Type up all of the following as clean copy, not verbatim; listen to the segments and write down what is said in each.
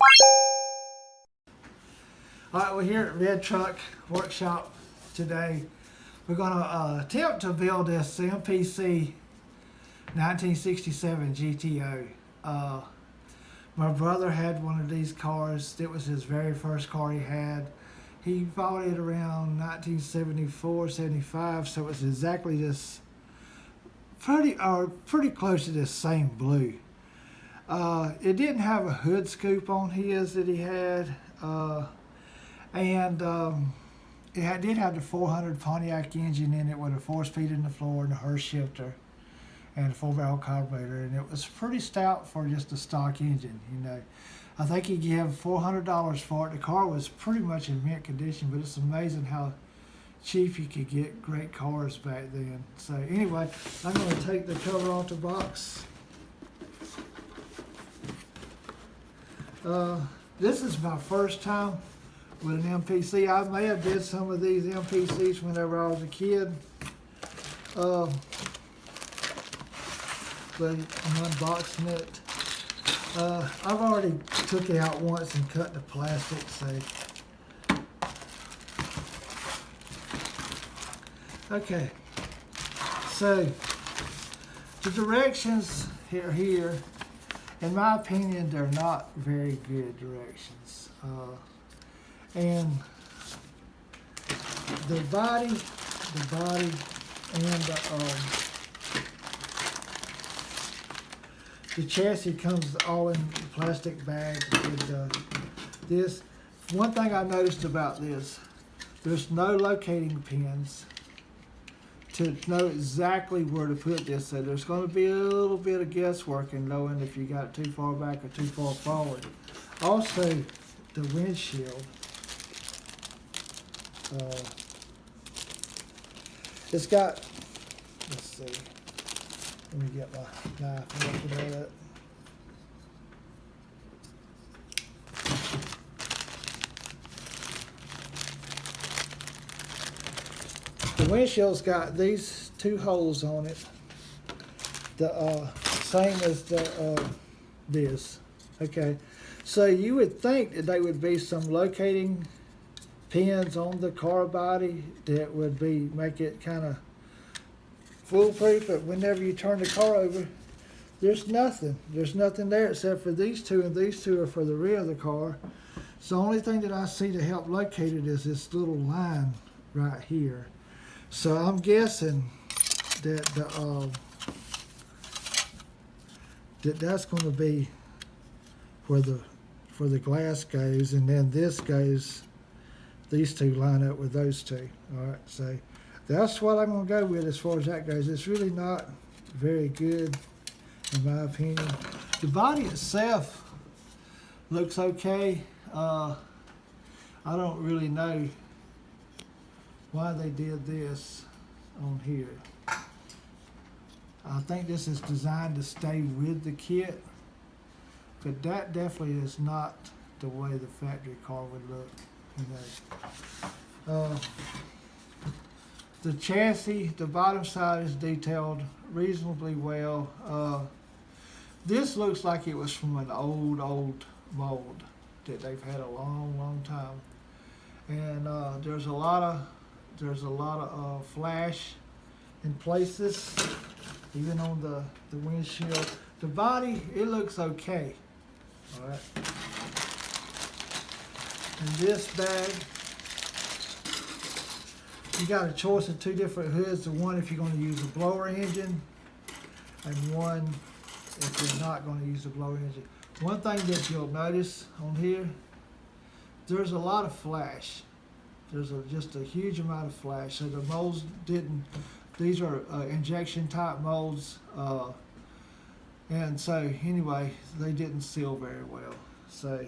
All right, we're here at Red Truck Workshop today. We're going to attempt to build this MPC 1967 GTO. My brother had one of these cars. It was his very first car he had. He bought it around 1974, 75, so it was exactly this, pretty close to this same blue. It didn't have a hood scoop on his that he had. It did have the 400 Pontiac engine in it with a 4-speed in the floor and a Hurst shifter and a 4-barrel carburetor, and it was pretty stout for just a stock engine, you know. I think he gave $400 for it. The car was pretty much in mint condition, but it's amazing how cheap you could get great cars back then. So anyway, I'm going to take the cover off the box. This is my first time with an MPC. I may have did some of these MPCs whenever I was a kid. But I'm unboxing it. I've already took it out once and cut the plastic, so. Okay, so the directions here, in my opinion, they're not very good directions. And the body and the chassis comes all in plastic bags with this. One thing I noticed about this, there's no locating pins to know exactly where to put this, so there's going to be a little bit of guesswork in knowing if you got it too far back or too far forward. Also, the windshield. It's got, let's see, let me get my knife and look at that. The windshield's got these 2 holes on it, the same as the this. Okay, so you would think that there would be some locating pins on the car body that would make it kind of foolproof, but whenever you turn the car over, there's nothing there except for these 2, and these 2 are for the rear of the car. So the only thing that I see to help locate it is this little line right here. So I'm guessing that that's going to be where the glass goes, and then this goes. These 2 line up with those 2. All right, so that's what I'm going to go with as far as that goes. It's really not very good, in my opinion. The body itself looks okay. I don't really know why they did this on here. I think this is designed to stay with the kit, but that definitely is not the way the factory car would look. You know. The chassis, the bottom side is detailed reasonably well. This looks like it was from an old mold that they've had a long time, and there's a lot of flash in places, even on the windshield. The body, it looks okay. All right. In this bag, you got a choice of 2 different hoods. The one if you're going to use a blower engine, and one if you're not going to use a blower engine. One thing that you'll notice on here, there's a lot of flash. There's just a huge amount of flash. So the molds these are injection type molds, and so anyway, they didn't seal very well. So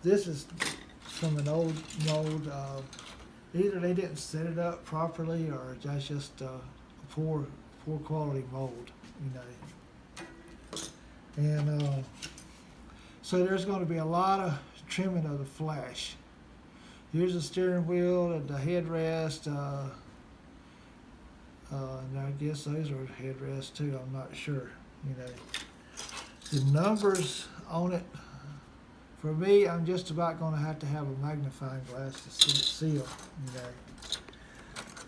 this is from an old mold. Either they didn't set it up properly, or that's just a poor quality mold, you know. And so there's going to be a lot of trimming of the flash. Here's the steering wheel and the headrest. And I guess those are headrests too. I'm not sure. You know, the numbers on it For me, I'm just about going to have a magnifying glass to see it seal,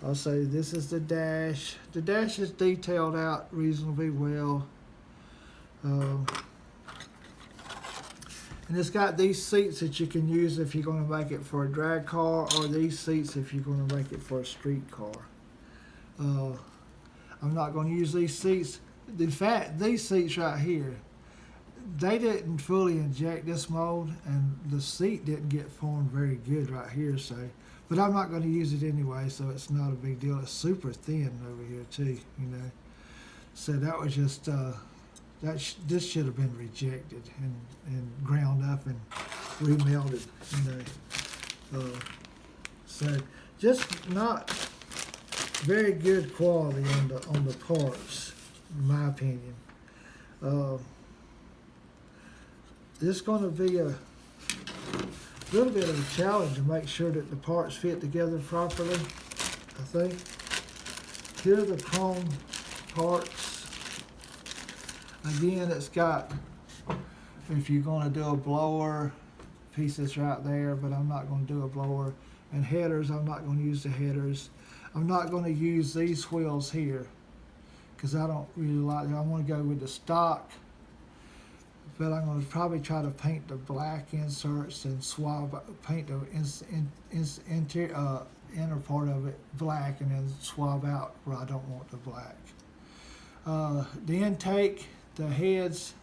Also, this is the dash. The dash is detailed out reasonably well. And it's got these seats that you can use if you're going to make it for a drag car, or these seats if you're going to make it for a street car. I'm not going to use these seats. In fact, these seats right here, they didn't fully inject this mold, and the seat didn't get formed very good right here. So, but I'm not going to use it anyway, so it's not a big deal. It's super thin over here too, So that was just this should have been rejected and ground up and remelted, So just not very good quality on the parts, in my opinion. This is going to be a little bit of a challenge to make sure that the parts fit together properly, I think. Here are the chrome parts. Again, it's got, if you're going to do a blower, pieces right there, but I'm not going to do a blower. And headers, I'm not going to use the headers. I'm not going to use these wheels here because I don't really like them. I want to go with the stock, but I'm going to probably try to paint the black inserts and paint the inner part of it black, and then swab out where I don't want the black. The intake, the heads,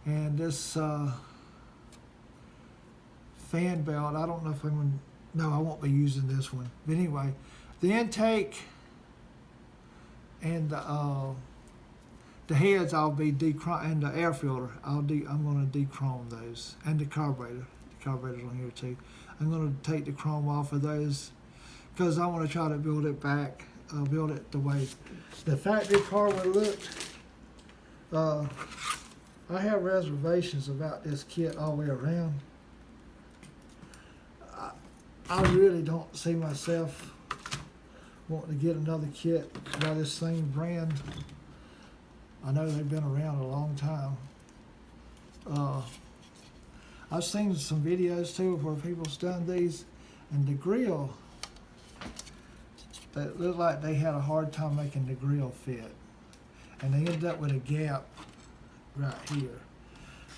and this fan belt. I don't know if I'm going to, no, I won't be using this one. But anyway, the intake and the heads I'll be and the air filter I'm going to dechrome those, and the carburetor. The carburetor's on here too. I'm going to take the chrome off of those because I want to try to build it back, build it the way the factory car would look. I have reservations about this kit all the way around. I really don't see myself wanting to get another kit by this same brand. I know they've been around a long time. I've seen some videos too where people's done these, and the grill, it looked like they had a hard time making the grill fit, and they ended up with a gap right here.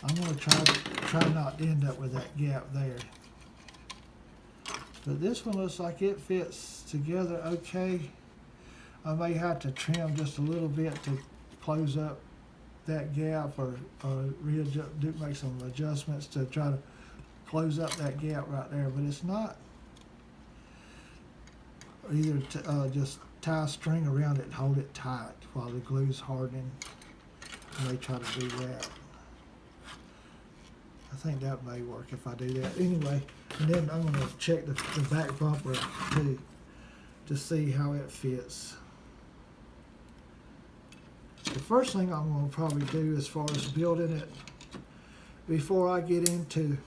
I'm going to try not to end up with that gap there. But this one looks like it fits together okay. I may have to trim just a little bit to close up that gap, or make some adjustments to try to close up that gap right there. But it's not, either just tie a string around it and hold it tight while the glue's hardening. And they try to do that. I think that may work if I do that. Anyway, and then I'm going to check the back bumper too to see how it fits. The first thing I'm going to probably do as far as building it, before I get into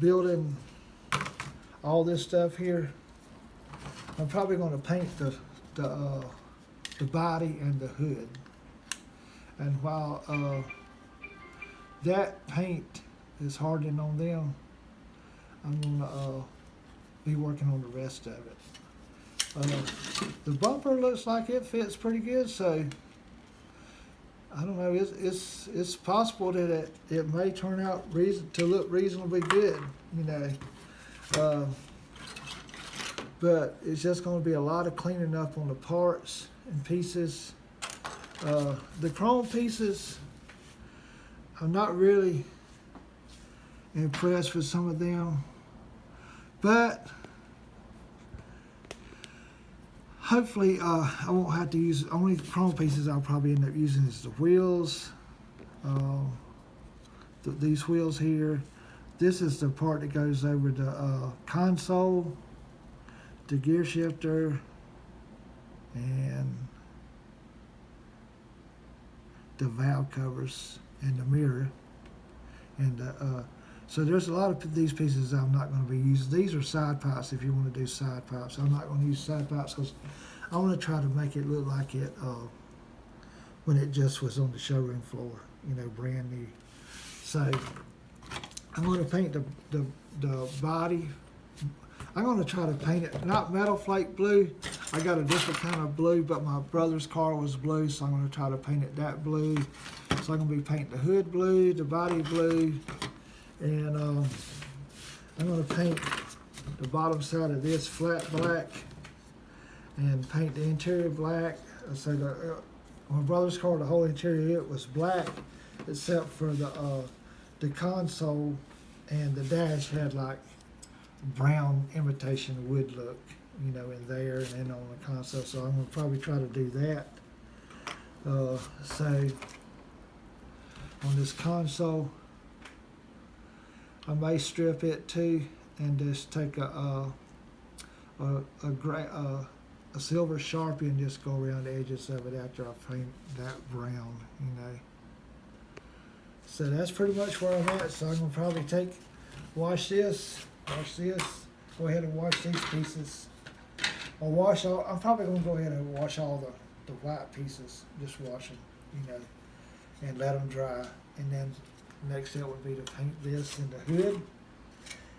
building all this stuff here, I'm probably going to paint the body and the hood. And while that paint is hardening on them, I'm going to be working on the rest of it. The bumper looks like it fits pretty good, so I don't know. It's possible that it may turn out to look reasonably good, but it's just going to be a lot of cleaning up on the parts and pieces. The chrome pieces, I'm not really impressed with some of them, but hopefully I won't have to use, only chrome pieces I'll probably end up using is the wheels, these wheels here. This is the part that goes over the console, the gear shifter, and the valve covers and the mirror. And so there's a lot of these pieces I'm not going to be using. These are side pipes if you want to do side pipes. I'm not going to use side pipes because I want to try to make it look like it when it just was on the showroom floor, brand new. So I'm going to paint the body. I'm going to try to paint it, not metal flake blue. I got a different kind of blue, but my brother's car was blue, so I'm going to try to paint it that blue. So I'm going to be painting the hood blue, the body blue, and I'm going to paint the bottom side of this flat black and paint the interior black. So my brother's car, the whole interior, it was black except for the console and the dash had like brown imitation wood look, you know, in there and then on the console. So I'm going to probably try to do that. So on this console, I may strip it too and just take a silver Sharpie and just go around the edges of it after I paint that brown, you know. So that's pretty much where I'm at. So I'm gonna probably wash this, go ahead and wash these pieces. I'm probably gonna go ahead and wash all the white pieces, just wash them, you know, and let them dry. And then the next step would be to paint this in the hood.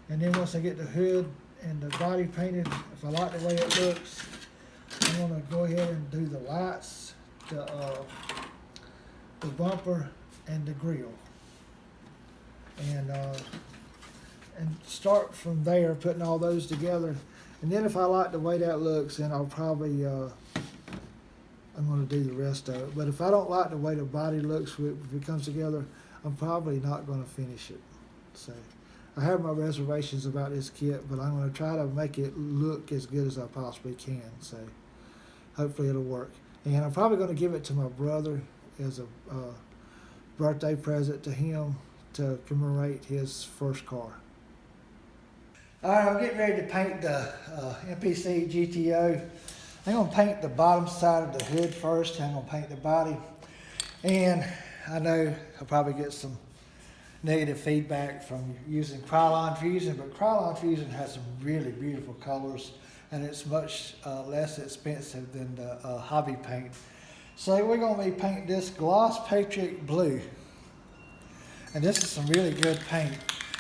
And then once I get the hood and the body painted, if I like the way it looks, I'm gonna go ahead and do the lights, the bumper, and the grill. And start from there, putting all those together. And then if I like the way that looks, then I'll probably, I'm gonna do the rest of it. But if I don't like the way the body looks, if it comes together, I'm probably not gonna finish it. So I have my reservations about this kit, but I'm gonna try to make it look as good as I possibly can. So hopefully it'll work. And I'm probably gonna give it to my brother as a birthday present to him to commemorate his first car. All right, I'm getting ready to paint the MPC GTO. I'm gonna paint the bottom side of the hood first, and I'm gonna paint the body. And I know I'll probably get some negative feedback from using Krylon Fusion, but Krylon Fusion has some really beautiful colors, and it's much less expensive than the hobby paint. So we're gonna be painting this Gloss Patriot Blue. And this is some really good paint.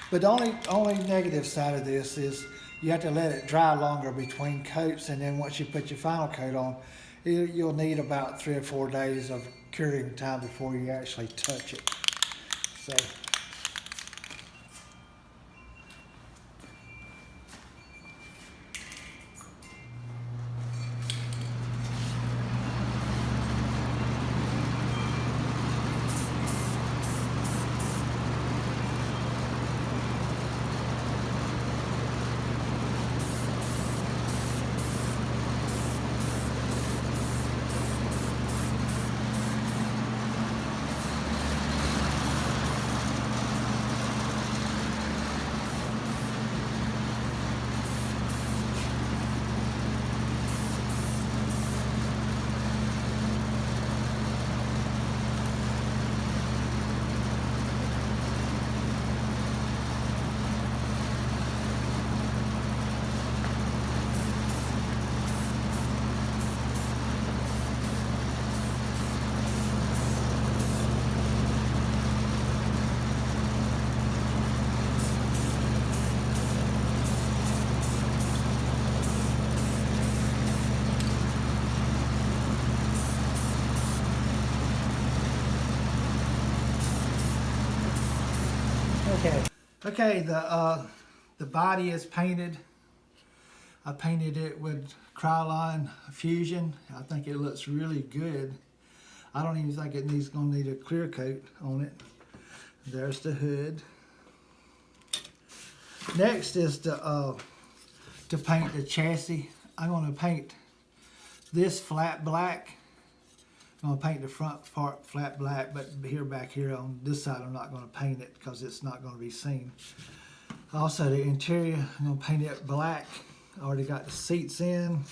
But the only negative side of this is you have to let it dry longer between coats, and then once you put your final coat on, you'll need about 3 or 4 days of curing time before you actually touch it. So. Okay, the body is painted. I painted it with Krylon Fusion. I think it looks really good. I don't even think it's gonna need a clear coat on it. There's the hood. Next is to paint the chassis. I'm gonna paint this flat black. I'm gonna paint the front part flat black, but back here on this side, I'm not gonna paint it because it's not gonna be seen. Also, the interior, I'm gonna paint it black. I already got the seats in.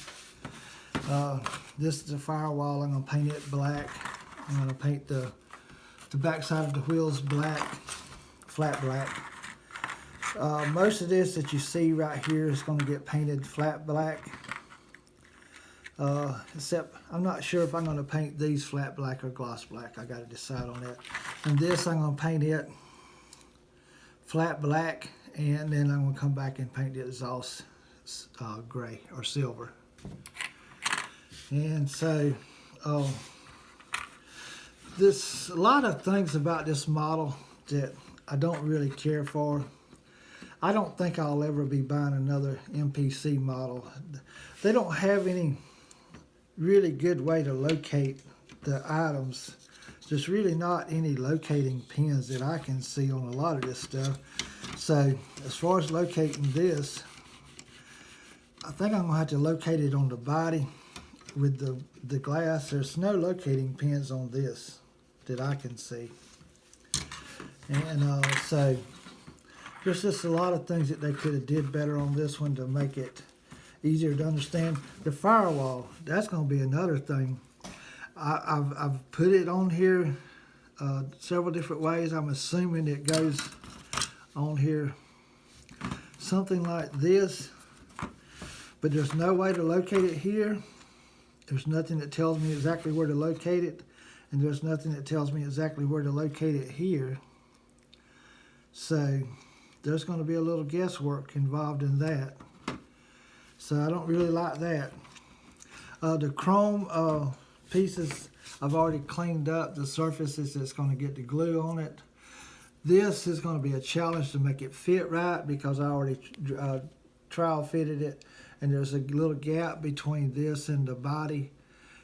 This is the firewall. I'm gonna paint it black. I'm gonna paint the back side of the wheels black, flat black. Most of this that you see right here is gonna get painted flat black. Except I'm not sure if I'm going to paint these flat black or gloss black. I got to decide on that. And this I'm going to paint it flat black, and then I'm gonna come back and paint the exhaust gray or silver. And so a lot of things about this model that I don't really care for. I don't think I'll ever be buying another MPC model. They don't have any really good way to locate the items. There's really not any locating pins that I can see on a lot of this stuff. So as far as locating this, I think I'm gonna have to locate it on the body with the glass. There's no locating pins on this that I can see. And so there's just a lot of things that they could have did better on this one to make it easier to understand. The firewall, that's going to be another thing. I've put it on here several different ways. I'm assuming it goes on here something like this, but there's no way to locate it here. There's nothing that tells me exactly where to locate it, and there's nothing that tells me exactly where to locate it here. So there's going to be a little guesswork involved in that. So I don't really like that. The chrome pieces, I've already cleaned up the surfaces that's going to get the glue on it. This is going to be a challenge to make it fit right because I already trial fitted it, and there's a little gap between this and the body.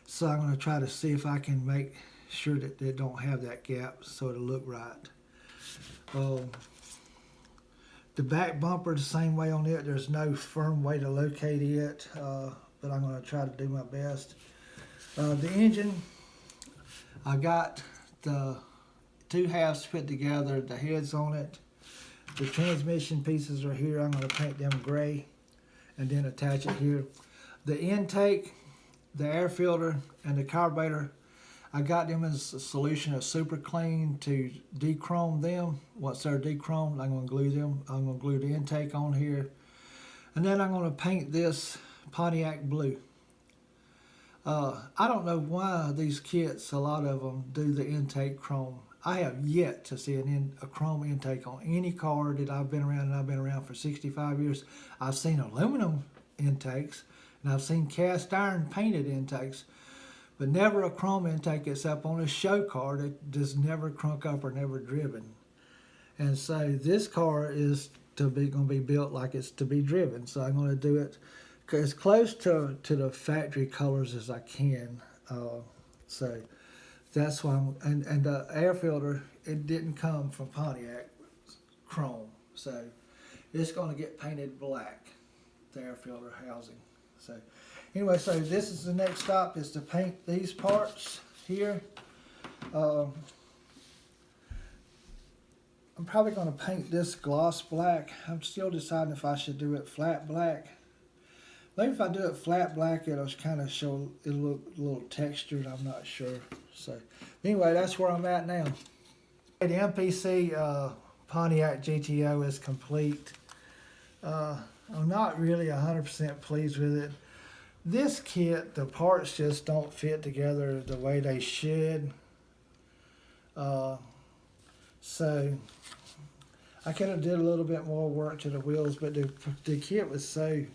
So I'm going to try to see if I can make sure that they don't have that gap so it'll look right. The back bumper, the same way on it. There's no firm way to locate it, but I'm going to try to do my best. The engine, I got the two halves put together, the heads on it. The transmission pieces are here. I'm going to paint them gray and then attach it here. The intake, the air filter, and the carburetor, I got them in a solution of super clean to dechrome them. Once they're dechromed, I'm going to glue them. I'm going to glue the intake on here. And then I'm going to paint this Pontiac blue. I don't know why these kits, a lot of them, do the intake chrome. I have yet to see a chrome intake on any car that I've been around, and I've been around for 65 years. I've seen aluminum intakes, and I've seen cast iron painted intakes, but never a chrome intake except on a show car that just never crunk up or never driven. And so this car is going to be built like it's to be driven. So I'm going to do it as close to the factory colors as I can. So that's why and the air filter, it didn't come from Pontiac chrome. So it's going to get painted black, the air filter housing. So anyway, so this is the next stop, is to paint these parts here. I'm probably going to paint this gloss black. I'm still deciding if I should do it flat black. Maybe if I do it flat black, it'll kind of show, it'll look a little textured. I'm not sure. So anyway, that's where I'm at now. The MPC Pontiac GTO is complete. I'm not really 100% pleased with it. This kit, the parts just don't fit together the way they should. So I could have did a little bit more work to the wheels, but the kit was so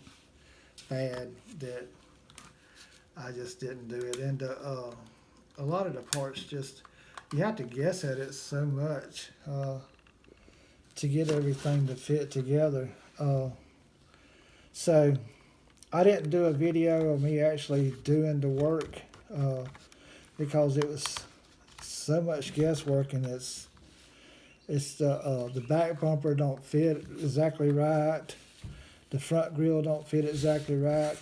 bad that I just didn't do it. And a lot of the parts just, you have to guess at it so much to get everything to fit together. So I didn't do a video of me actually doing the work because it was so much guesswork, and it's the back bumper don't fit exactly right. The front grille don't fit exactly right.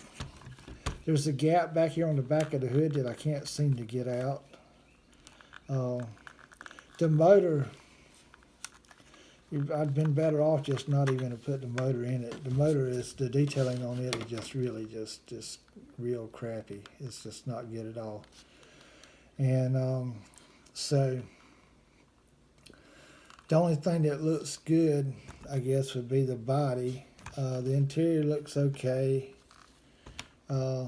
There's a gap back here on the back of the hood that I can't seem to get out. The motor, I'd been better off just not even to put the motor in it. The motor is, the detailing on it is just really just real crappy. It's just not good at all. And so the only thing that looks good, I guess, would be the body. The interior looks okay. I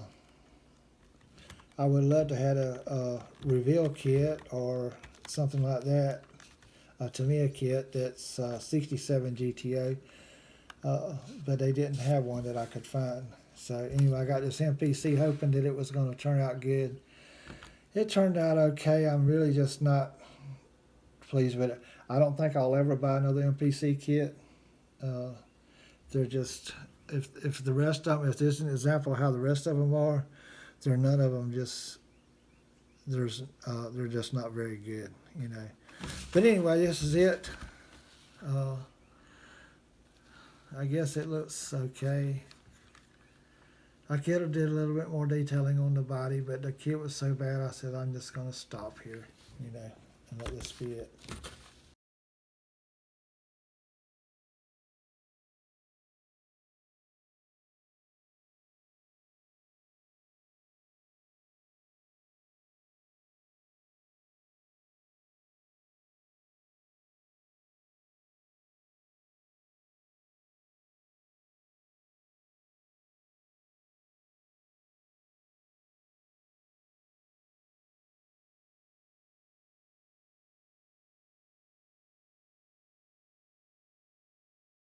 would love to have a reveal kit or something like that. Tamiya kit that's 67 GTO, but they didn't have one that I could find. So anyway, I got this MPC hoping that it was going to turn out good. It turned out okay. I'm really just not pleased with it. I don't think I'll ever buy another MPC kit. They're just, if the rest of them, if this is an example of how the rest of them are, none of them just, they're just not very good, you know. But anyway, this is it. I guess it looks okay. I could have did a little bit more detailing on the body, but the kit was so bad I said I'm just going to stop here, you know, and let this be it.